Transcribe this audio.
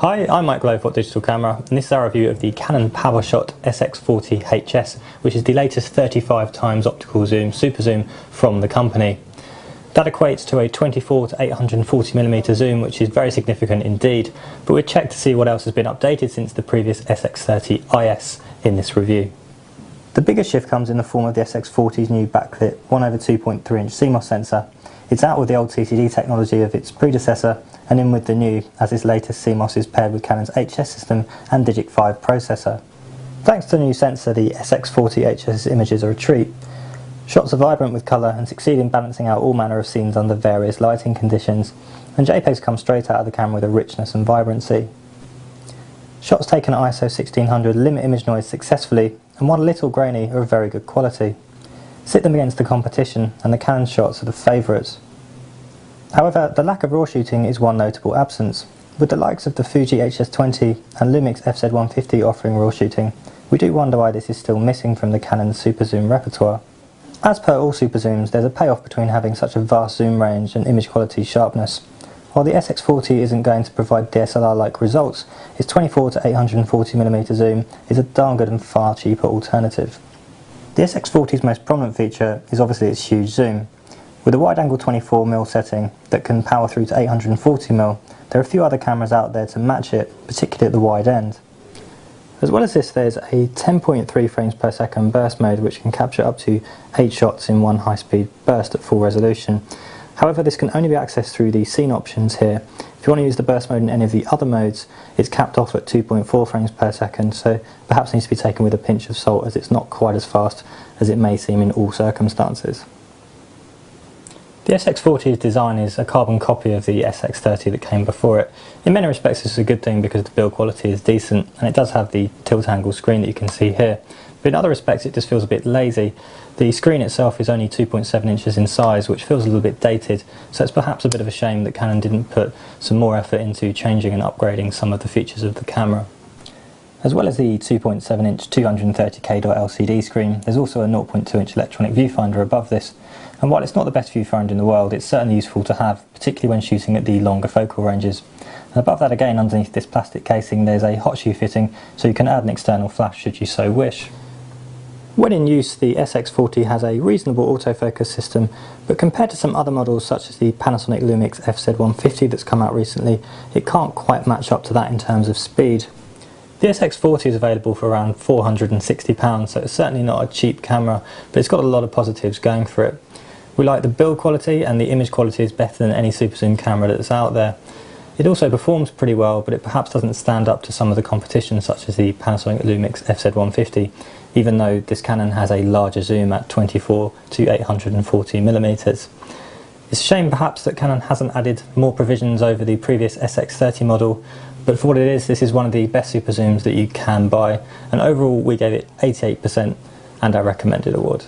Hi, I'm Mike Glowfoot Digital Camera, and this is our review of the Canon PowerShot SX40 HS, which is the latest 35 times optical zoom super zoom from the company. That equates to a 24 to 840mm zoom, which is very significant indeed, but we'll check to see what else has been updated since the previous SX30 IS in this review. The biggest shift comes in the form of the SX40's new backlit 1/2.3 inch CMOS sensor. It's out with the old TCD technology of its predecessor and in with the new, as this latest CMOS is paired with Canon's HS system and Digic 5 processor. Thanks to the new sensor, the SX40 HS's images are a treat. Shots are vibrant with colour and succeed in balancing out all manner of scenes under various lighting conditions, and JPEGs come straight out of the camera with a richness and vibrancy. Shots taken at ISO 1600 limit image noise successfully, and while a little grainy, are of very good quality. Sit them against the competition and the Canon shots are the favourites. However, the lack of raw shooting is one notable absence. With the likes of the Fuji HS20 and Lumix FZ150 offering raw shooting, we do wonder why this is still missing from the Canon super zoom repertoire. As per all super zooms, there's a payoff between having such a vast zoom range and image quality sharpness. While the SX40 isn't going to provide DSLR-like results, its 24 to 840mm zoom is a darn good and far cheaper alternative. The SX40's most prominent feature is obviously its huge zoom. With a wide-angle 24mm setting that can power through to 840mm, there are a few other cameras out there to match it, particularly at the wide end. As well as this, there's a 10.3 frames per second burst mode which can capture up to 8 shots in one high-speed burst at full resolution. However, this can only be accessed through the scene options here. If you want to use the burst mode in any of the other modes, it's capped off at 2.4 frames per second, so perhaps needs to be taken with a pinch of salt as it's not quite as fast as it may seem in all circumstances. The SX40's design is a carbon copy of the SX30 that came before it. In many respects this is a good thing because the build quality is decent and it does have the tilt angle screen that you can see here. But in other respects it just feels a bit lazy. The screen itself is only 2.7 inches in size, which feels a little bit dated, so it's perhaps a bit of a shame that Canon didn't put some more effort into changing and upgrading some of the features of the camera. As well as the 2.7 inch 230K LCD screen, there's also a 0.2 inch electronic viewfinder above this, and while it's not the best viewfinder in the world, it's certainly useful to have, particularly when shooting at the longer focal ranges. And above that again, underneath this plastic casing, there's a hot shoe fitting, so you can add an external flash should you so wish. When in use, the SX40 has a reasonable autofocus system, but compared to some other models such as the Panasonic Lumix FZ150 that's come out recently, it can't quite match up to that in terms of speed. The SX40 is available for around £460, so it's certainly not a cheap camera, but it's got a lot of positives going for it. We like the build quality, and the image quality is better than any super zoom camera that's out there. It also performs pretty well, but it perhaps doesn't stand up to some of the competition such as the Panasonic Lumix FZ150, even though this Canon has a larger zoom at 24 to 840mm. It's a shame perhaps that Canon hasn't added more provisions over the previous SX30 model, but for what it is, this is one of the best super zooms that you can buy, and overall we gave it 88% and our recommended award.